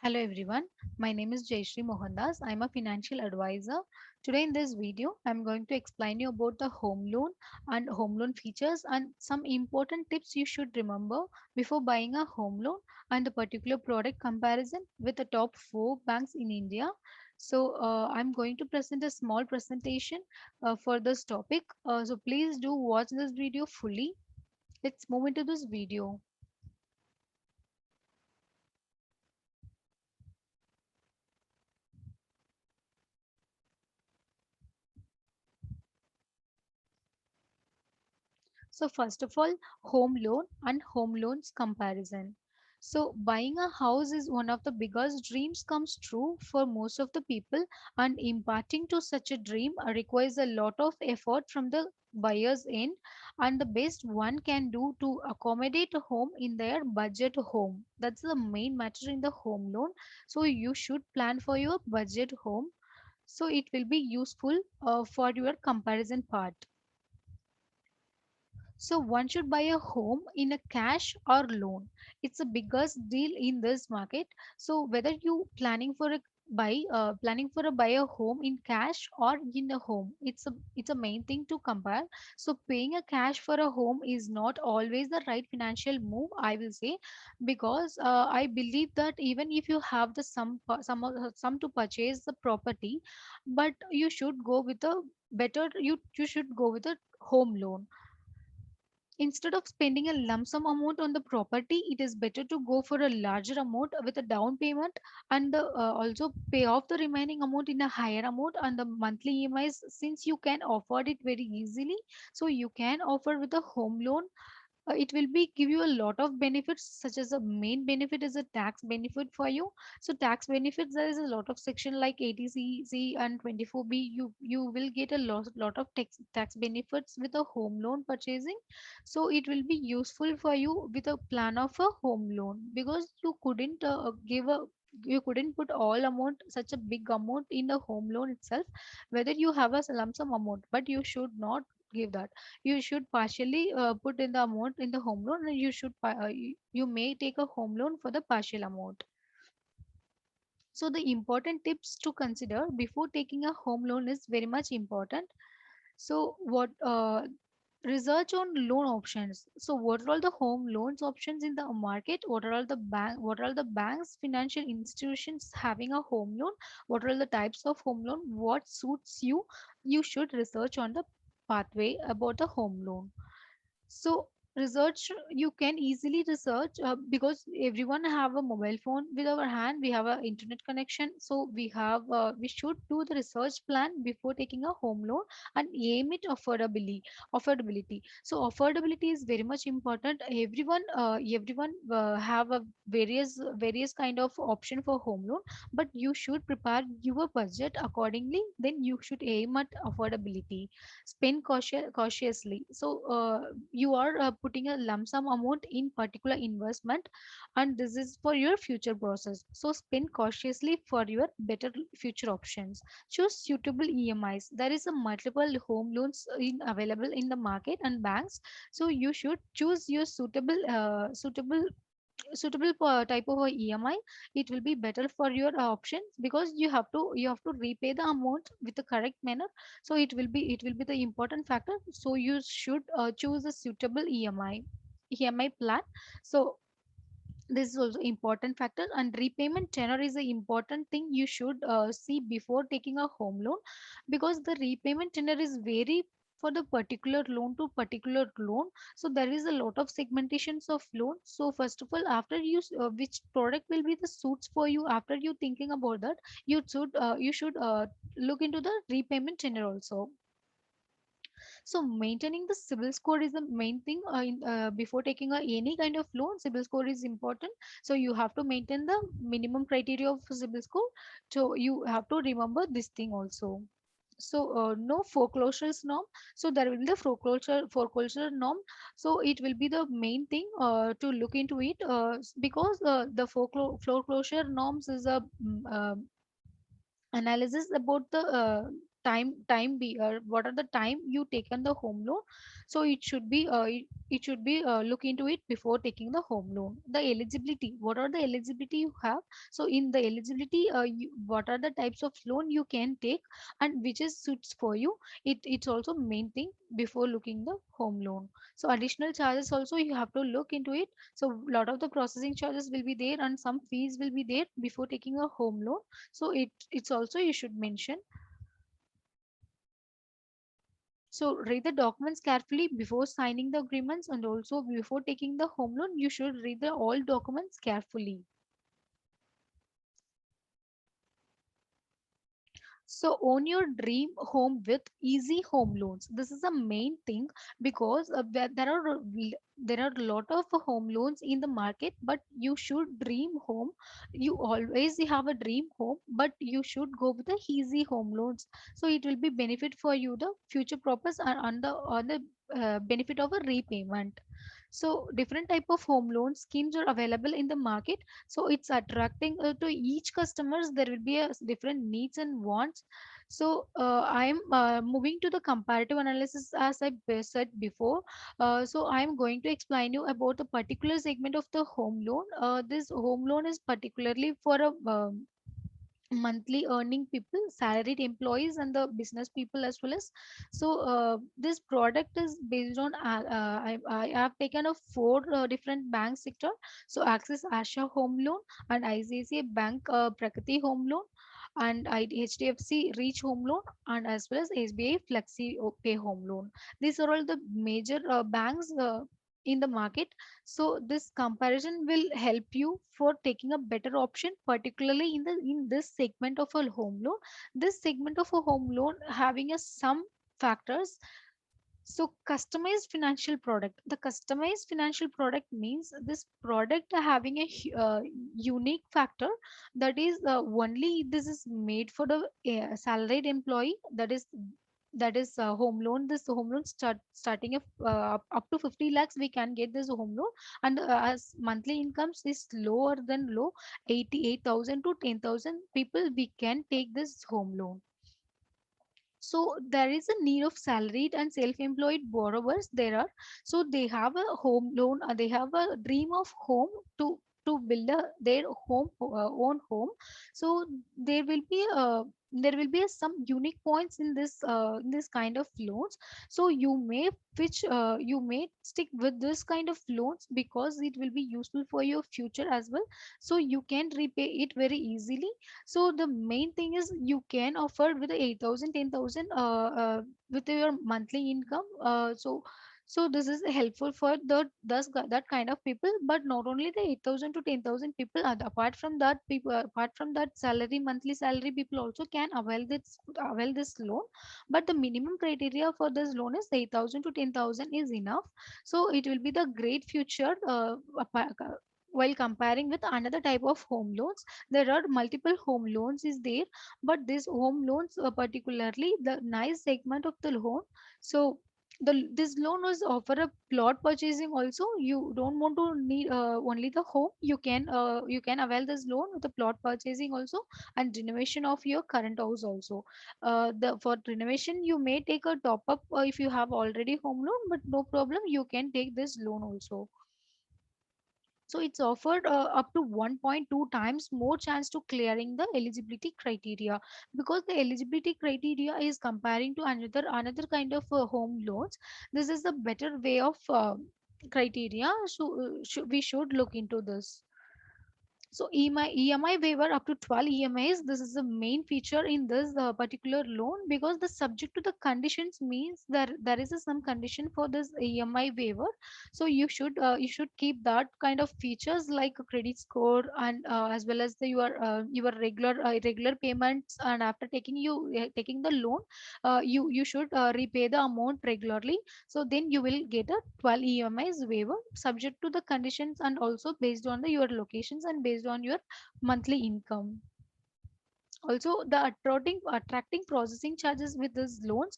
Hello everyone, my name is Jayashree Mohandas. I'm a financial advisor. Today in this video, I'm going to explain you about the home loan and home loan features and some important tips you should remember before buying a home loan and the particular product comparison with the top 4 banks in India. I'm going to present a small presentation for this topic. So please do watch this video fully. Let's move into this video. So first of all, home loan and home loans comparison. So buying a house is one of the biggest dreams comes true for most of the people, and imparting to such a dream requires a lot of effort from the buyer's end, and the best one can do to accommodate a home in their budget home. That's the main matter in the home loan. So you should plan for your budget home, so it will be useful for your comparison part. So one should buy a home in a cash or loan. It's the biggest deal in this market. So whether you planning for a buy a home in cash or in a home, it's a main thing to compare. So paying a cash for a home is not always the right financial move, I will say, because I believe that even if you have the some to purchase the property, but you should go with a you should go with a home loan. Instead of spending a lump sum amount on the property, it is better to go for a larger amount with a down payment, and also pay off the remaining amount in a higher amount and the monthly EMIs, since you can afford it very easily. So you can offer with a home loan. It will be give you a lot of benefits, such as the main benefit is a tax benefit for you. So tax benefits, there is a lot of section like 80cc and 24b. You will get a lot of tax benefits with a home loan purchasing. So it will be useful for you with a plan of a home loan, because you couldn't put all amount, such a big amount in the home loan itself. Whether you have a lump sum amount, but you should not give that. You should partially put in the amount in the home loan, and you may take a home loan for the partial amount. So the important tips to consider before taking a home loan is very much important. So what research on loan options. So what are all the home loans options in the market? What are all the banks, financial institutions having a home loan? What are all the types of home loan? What suits you? You should research on the pathway about the home loan. So research, you can easily research, because everyone have a mobile phone with our hand, we have a internet connection, so we should do the research plan before taking a home loan and aim it affordability. So affordability is very much important. Everyone have a various kind of option for home loan, but you should prepare your budget accordingly, then you should aim at affordability. Spend cautiously. So you are putting a lump sum amount in particular investment, and this is for your future process. So spend cautiously for your better future options. Choose suitable EMIs. There is a multiple home loans available in the market and banks. So you should choose your suitable type of a EMI. It will be better for your options, because you have to repay the amount with the correct manner. So it will be the important factor. So you should choose a suitable EMI plan. So this is also important factor, and repayment tenor is an important thing you should see before taking a home loan, because the repayment tenor is vary for the particular loan to particular loan. So there is a lot of segmentations of loan. So first of all, after which product will be the suits for you, after you thinking about that, you should look into the repayment tenor also. So maintaining the CIBIL score is the main thing. Before taking any kind of loan, CIBIL score is important. So you have to maintain the minimum criteria of CIBIL score. So you have to remember this thing also. So no foreclosures norm. So there will be the foreclosure norm. So it will be the main thing to look into it, because the foreclosure norms is a analysis about the time be what are the time you taken the home loan. So it should be look into it before taking the home loan. The eligibility, what are the eligibility you have. So in the eligibility, what are the types of loan you can take and which is suits for you. It's also main thing before looking the home loan. So additional charges also you have to look into it. So lot of the processing charges will be there and some fees will be there before taking a home loan. So it's also you should mention. So read the documents carefully before signing the agreements, and also before taking the home loan you should read the all documents carefully. So own your dream home with easy home loans. This is the main thing because there are a lot of home loans in the market, but you should dream home. You always have a dream home, but you should go with the easy home loans. So it will be benefit for you the future purpose and on the benefit of a repayment. So different type of home loan schemes are available in the market. So it's attracting to each customers there will be a different needs and wants. So I'm moving to the comparative analysis as I said before. So I'm going to explain you about the particular segment of the home loan. This home loan is particularly for a monthly earning people, salaried employees, and the business people as well as. So this product is based on I have taken a four different bank sector. So Axis Asha home loan, and ICICI Bank Prakriti home loan, and HDFC Reach home loan, and as well as SBI Flexi Pay home loan. These are all the major banks in the market. So this comparison will help you for taking a better option, particularly in this segment of a home loan. This segment of a home loan having a some factors. So customized financial product. The customized financial product means this product having a unique factor, that is only this is made for the salaried employee. That is home loan. This home loan starting up to 50 lakhs we can get this home loan, and as monthly incomes is lower than low, 88,000 to 10,000 people we can take this home loan. So there is a need of salaried and self-employed borrowers there are. So they have a home loan, they have a dream of home to build their own home. So there will be some unique points in this kind of loans. So you may stick with this kind of loans because it will be useful for your future as well. So you can repay it very easily. So the main thing is you can offer with the 8,000, 10,000 with your monthly income. So this is helpful for that kind of people. But not only the 8,000 to 10,000 people, apart from that people, apart from that salary, monthly salary people also can avail this loan. But the minimum criteria for this loan is 8,000 to 10,000 is enough. So it will be the great future. While comparing with another type of home loans, there are multiple home loans is there, but this home loans particularly the nice segment of the loan. So this loan was offer a plot purchasing also. You don't want to need only the home, you can avail this loan with the plot purchasing also, and renovation of your current house also. The for renovation you may take a top up if you have already home loan, but no problem, you can take this loan also. So it's offered up to 1.2 times more chance to clearing the eligibility criteria, because the eligibility criteria is comparing to another kind of home loans. This is the better way of criteria. So we should look into this. So EMI waiver up to 12 EMIs. This is the main feature in this particular loan, because the subject to the conditions means that there is some condition for this EMI waiver. So you should keep that kind of features like a credit score, and as well as your regular payments. And after taking the loan, you should repay the amount regularly. So then you will get a 12 EMIs waiver subject to the conditions, and also based on your locations and based on your monthly income. Also the attracting processing charges with these loans.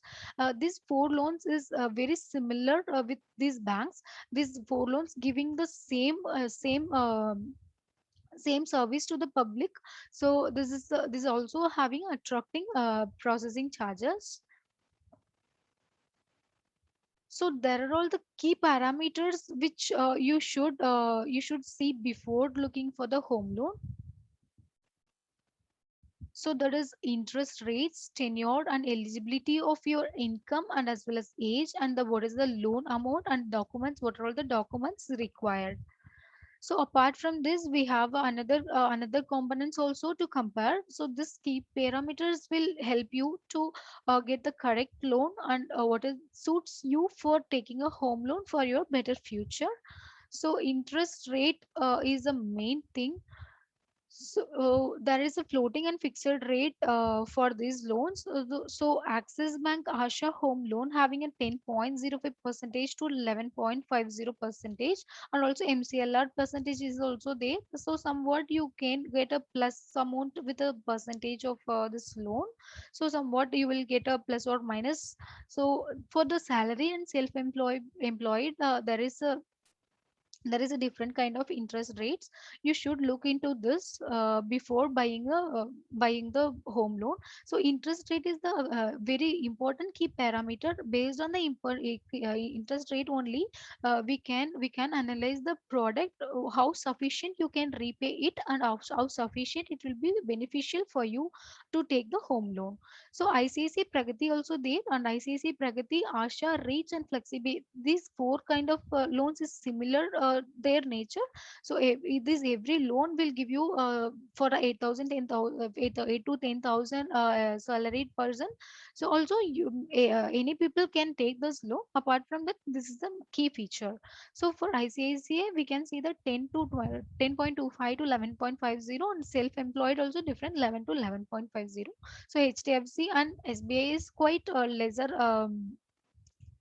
These four loans is very similar with these banks. These four loans giving the same same service to the public. So this is also having attracting processing charges. So there are all the key parameters which you should see before looking for the home loan. So that is interest rates, tenure and eligibility of your income, and as well as age, and the what is the loan amount and documents, what are all the documents required. So apart from this, we have another components also to compare. So this key parameters will help you to get the correct loan, and what is suits you for taking a home loan for your better future. So interest rate is the main thing. So there is a floating and fixed rate for these loans. So Axis Bank Asha Home Loan having a 10.05 percentage to 11.50 percentage, and also MCLR percentage is also there. So somewhat you can get a plus amount with a percentage of this loan. So somewhat you will get a plus or minus. So for the salary and self-employed, there is a different kind of interest rates. You should look into this before buying the home loan. So interest rate is the very important key parameter. Based on the interest rate only, we can analyze the product, how sufficient you can repay it, and how sufficient it will be beneficial for you to take the home loan. So ICICI Pragati also there, and ICICI Pragati, Asha, Reach, and Flexi. These four kind of loans is similar their nature. So this every loan will give you for a 8,000, 10,000, 8 to 10,000 salaried person. So also any people can take this loan. Apart from that, this is the key feature. So for ICICI, we can see that 10 to 12, 10.25 to 11.50, and self-employed also different 11 to 11.50. So HDFC and SBI is quite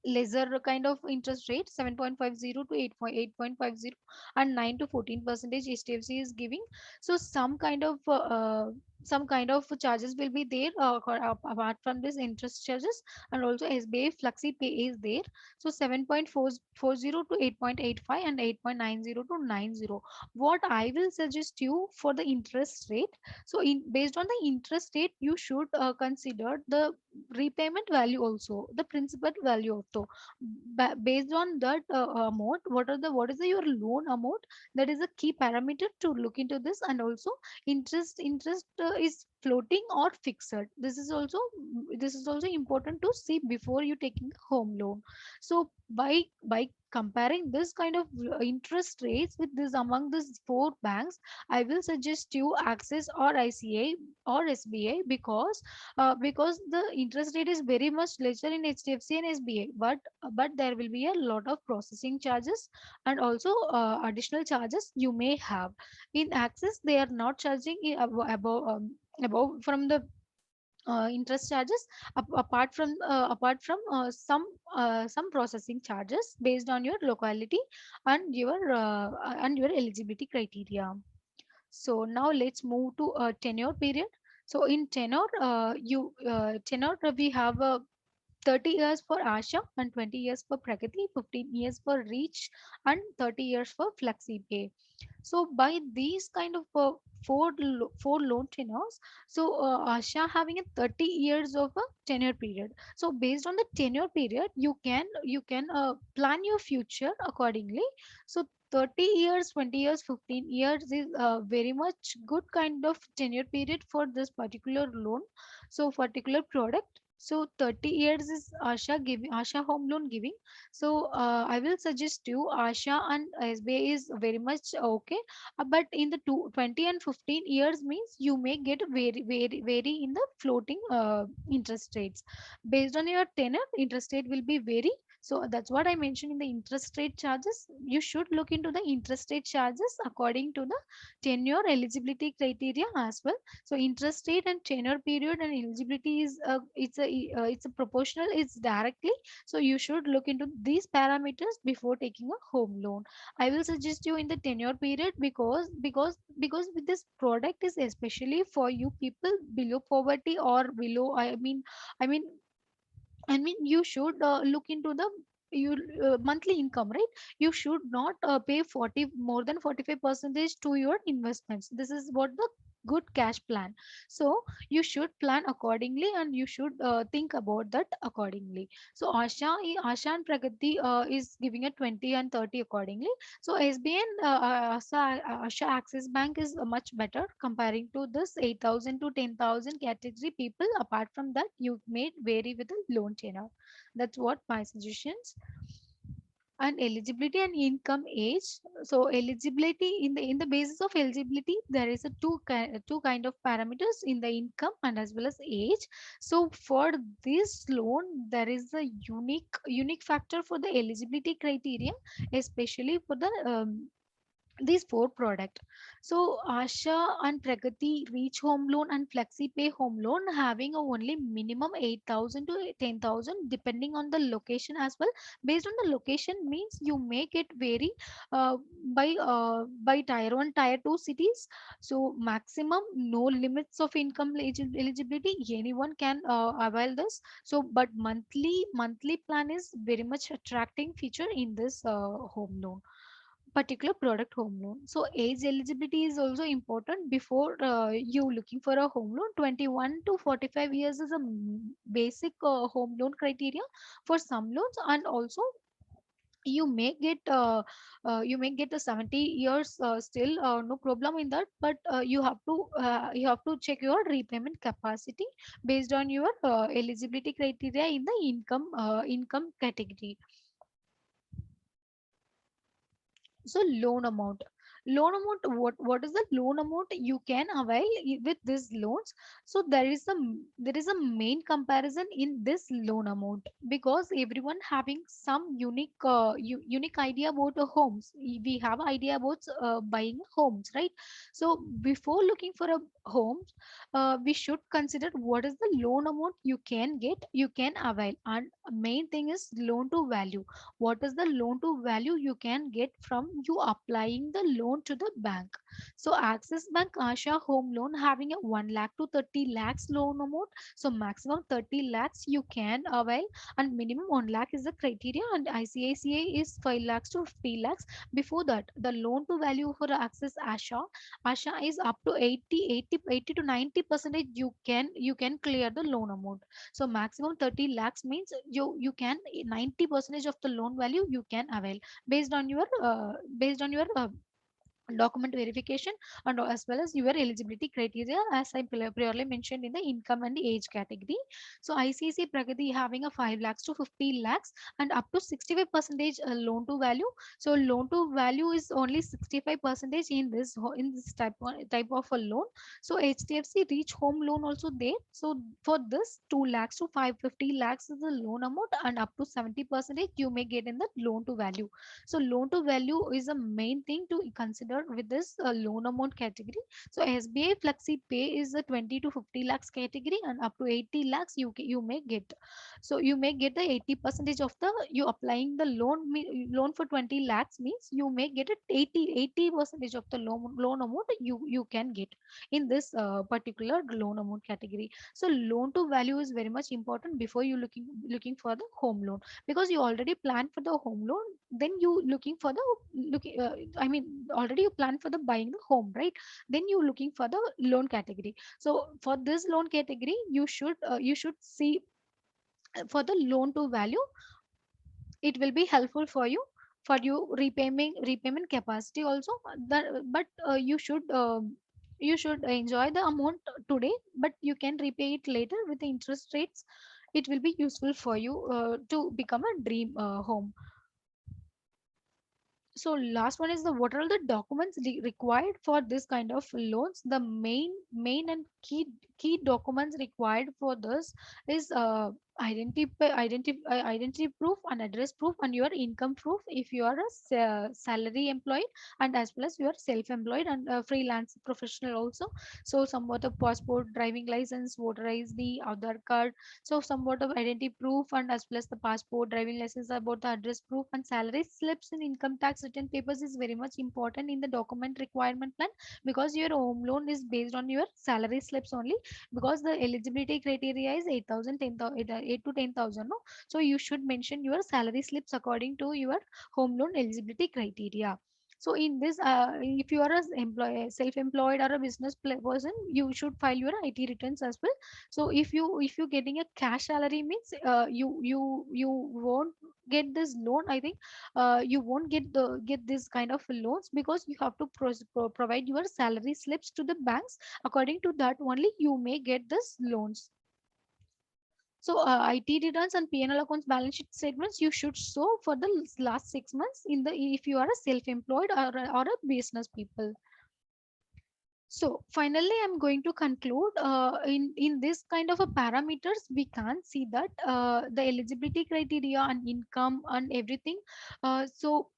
lesser kind of interest rate, 7.50 to 8.50, and 9 to 14 percentage HDFC is giving. So some kind of charges will be there apart from this interest charges. And also SBI Flexi Pay is there. So 7.440 to 8.85 and 8.90 to 90. What I will suggest you for the interest rate, so based on the interest rate, you should consider the repayment value, also the principal value of the based on that amount, what is your loan amount. That is a key parameter to look into this. And also interest is floating or fixed. This is also important to see before you taking a home loan. So by comparing this kind of interest rates with this among these four banks, I will suggest you Axis or ICA or SBI, because the interest rate is very much lesser in HDFC and SBI, but there will be a lot of processing charges, and also additional charges you may have. In Axis, they are not charging above from the interest charges, apart from some processing charges based on your locality and your eligibility criteria. So now let's move to a tenure period. So in tenure we have 30 years for Asha, and 20 years for Pragati, 15 years for Reach, and 30 years for FlexiPay. So by these kind of four loan tenures, so Asha having a 30 years of a tenure period. So based on the tenure period, you can plan your future accordingly. So 30 years, 20 years, 15 years is very much good kind of tenure period for this particular loan, so particular product. So 30 years is Asha home loan giving. So I will suggest you Asha and SBI is very much okay. But in the 20 and 15 years means you may get very in the floating interest rates. Based on your tenor, interest rate will be vary. So that's what I mentioned in the interest rate charges. You should look into the interest rate charges according to the tenure eligibility criteria as well. So interest rate and tenure period and eligibility is it's a proportional, it's directly. So you should look into these parameters before taking a home loan. I will suggest you in the tenure period, because with this product is especially for you people below poverty or below, I mean, you should look into the you monthly income, right? You should not pay 40 more than 45 percentage to your investments. This is what the good cash plan. So you should plan accordingly, and you should think about that accordingly. So Asha and Pragati is giving a 20 and 30 accordingly. So SBN Asha Axis Bank is much better comparing to this 8,000 to 10,000 category people. Apart from that, you may vary with the loan tenure. That's what my suggestions. And eligibility and income age. So eligibility, in the basis of eligibility, there is a two kind of parameters in the income and as well as age. So for this loan, there is a unique factor for the eligibility criteria, especially for the these four product. So Asha and Pragati Reach Home Loan and Flexi Pay Home Loan having a only minimum 8,000 to 10,000 depending on the location as well. Based on the location means you make it vary by tier 1 tier 2 cities. So maximum no limits of income eligibility, anyone can avail this. So but monthly plan is very much attracting feature in this home loan, particular product home loan. So age eligibility is also important before you looking for a home loan. 21 to 45 years is a basic home loan criteria for some loans. And also you may get the 70 years still, no problem in that. But you have to check your repayment capacity based on your eligibility criteria in the income category. So what is the loan amount you can avail with these loans? So there is a main comparison in this loan amount, because everyone having some unique idea about the homes. We have idea about buying homes, right? So before looking for a home, we should consider what is the loan amount you can avail. And main thing is loan to value. What is the loan to value you can get from you applying the loan to the bank? So Axis Bank Asha home loan having a 1 lakh to 30 lakhs loan amount. So maximum 30 lakhs you can avail, and minimum 1 lakh is the criteria, and ICICI is 5 lakhs to 50 lakhs. Before that, the loan to value for Axis Asha is up to 80 to 90 percentage. You can clear the loan amount. So maximum 30 lakhs means you can 90 percentage of the loan value you can avail based on your document verification, and as well as your eligibility criteria, as I priorly mentioned in the income and the age category. So ICC Pragati having a 5 lakhs to 50 lakhs and up to 65 percentage loan to value. So loan to value is only 65 percentage in in this type of a loan. So HDFC Reach Home Loan also there. So for this 2 lakhs to 550 lakhs is the loan amount, and up to 70 percentage you may get in the loan to value. So loan to value is a main thing to consider with this loan amount category. So SBI Flexi Pay is a 20 to 50 lakhs category, and up to 80 lakhs you may get. So you may get the 80 percentage of the you applying the loan for 20 lakhs means you may get it 80 percentage of the loan amount you can get in this particular loan amount category. So loan to value is very much important before you looking for the home loan, because you already planned for the home loan. Then you looking for the looking I mean already you plan for the buying the home, right? Then you looking for the loan category. So for this loan category you should see for the loan to value. It will be helpful for you repayment capacity also. That but you should enjoy the amount today, but you can repay it later with the interest rates. It will be useful for you to become a dream home. So last one is the what are the documents required for this kind of loans? The main and key documents required for this is identity proof and address proof and your income proof if you are a salary employed, and as well as you are self-employed and freelance professional also. So somewhat of passport, driving license, voter ID, Aadhaar card. So somewhat of identity proof and as well as the passport, driving license, about the address proof and salary slips and income tax return papers is very much important in the document requirement plan, because your home loan is based on your salary slips only. Because the eligibility criteria is 8,000, 8 to 10,000, no? So you should mention your salary slips according to your home loan eligibility criteria. So in this, if you are a employee, self-employed or a business person, you should file your IT returns as well. So if you getting a cash salary means, you won't get this loan, I think. You won't get this kind of loans, because you have to provide your salary slips to the banks. According to that only you may get this loans. So IT returns and P&L accounts, balance sheet statements you should show for the last 6 months, in the if you are a self-employed or a business people. So finally, I'm going to conclude, in this kind of a parameters, we can see that the eligibility criteria and income and everything. So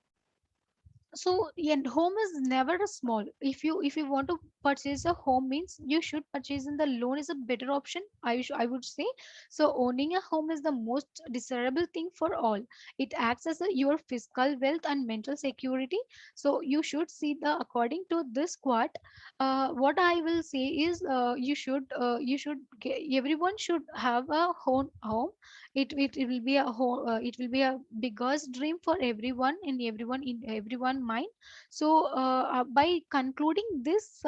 and home is never a small. If you want to purchase a home means, you should purchase in the loan is a better option, I would say. So owning a home is the most desirable thing for all. It acts as your fiscal wealth and mental security. So you should see the according to this quad. What I will say is, everyone should have a home. It will be a whole, it will be a biggest dream for everyone, in everyone mind. So by concluding this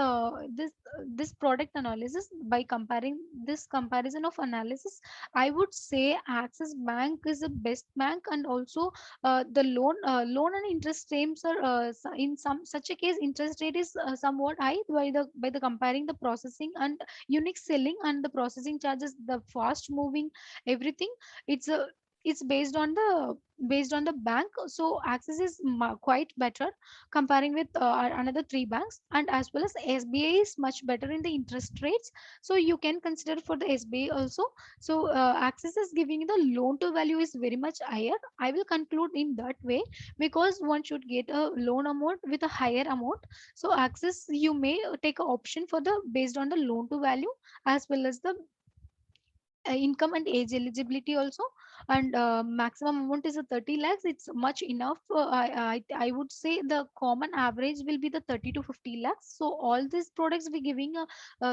product analysis, by comparing this comparison of analysis, I would say Axis Bank is the best bank. And also the loan and interest rates are, in some such a case, interest rate is somewhat high, by the comparing the processing and unique selling and the processing charges, the fast moving everything. It's a it's based on the bank. So Axis is quite better comparing with another three banks. And as well as SBI is much better in the interest rates. So you can consider for the SBI also. So Axis is giving the loan to value is very much higher. I will conclude in that way, because one should get a loan amount with a higher amount. So Axis, you may take an option for the based on the loan to value, as well as the income and age eligibility also. And maximum amount is a 30 lakhs. It's much enough. I would say the common average will be the 30 to 50 lakhs. So all these products we giving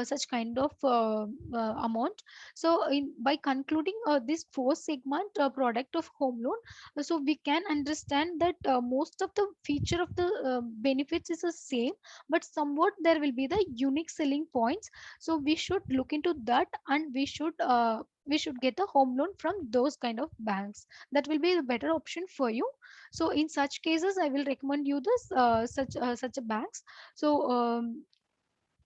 such kind of amount. So by concluding this four segment product of home loan, so we can understand that most of the feature of the benefits is the same, but somewhat there will be the unique selling points. So we should look into that, and we should get a home loan from those kind of banks. That will be the better option for you. So in such cases, I will recommend you this such a banks. So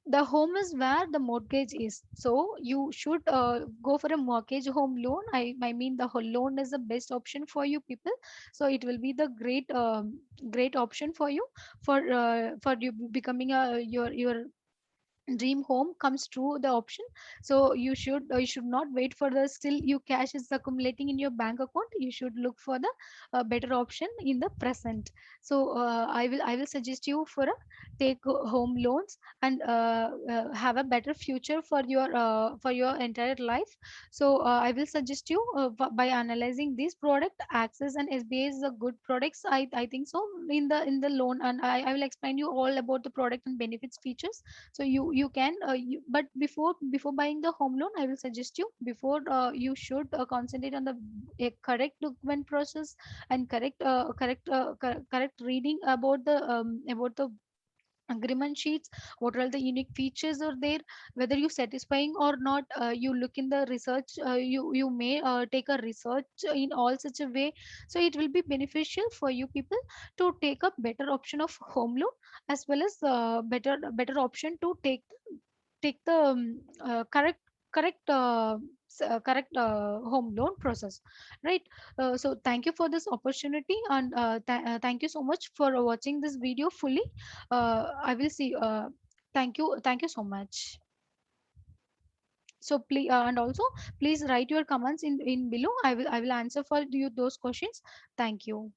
the home is where the mortgage is. So you should go for a mortgage home loan. I mean the whole loan is the best option for you people. So it will be the great option for you, for you becoming a your dream home comes true the option. So you should not wait for the still you cash is accumulating in your bank account. You should look for the better option in the present. So I will suggest you for a take home loans, and have a better future for your entire life. So I will suggest you, by analyzing this product, Access and SBA is a good products, I think so, in the loan. And I will explain you all about the product and benefits features. So you can but before buying the home loan, I will suggest you, before you should concentrate on the a correct document process, and correct reading about the agreement sheets. What are the unique features are there, whether you satisfying or not. You look in the research. You may take a research in all such a way. So it will be beneficial for you people to take a better option of home loan, as well as better option to take the correct correct home loan process, right? So thank you for this opportunity, and thank you so much for watching this video fully. I will see. Thank you so much. So please, and also please write your comments in below. I will answer for you those questions. Thank you.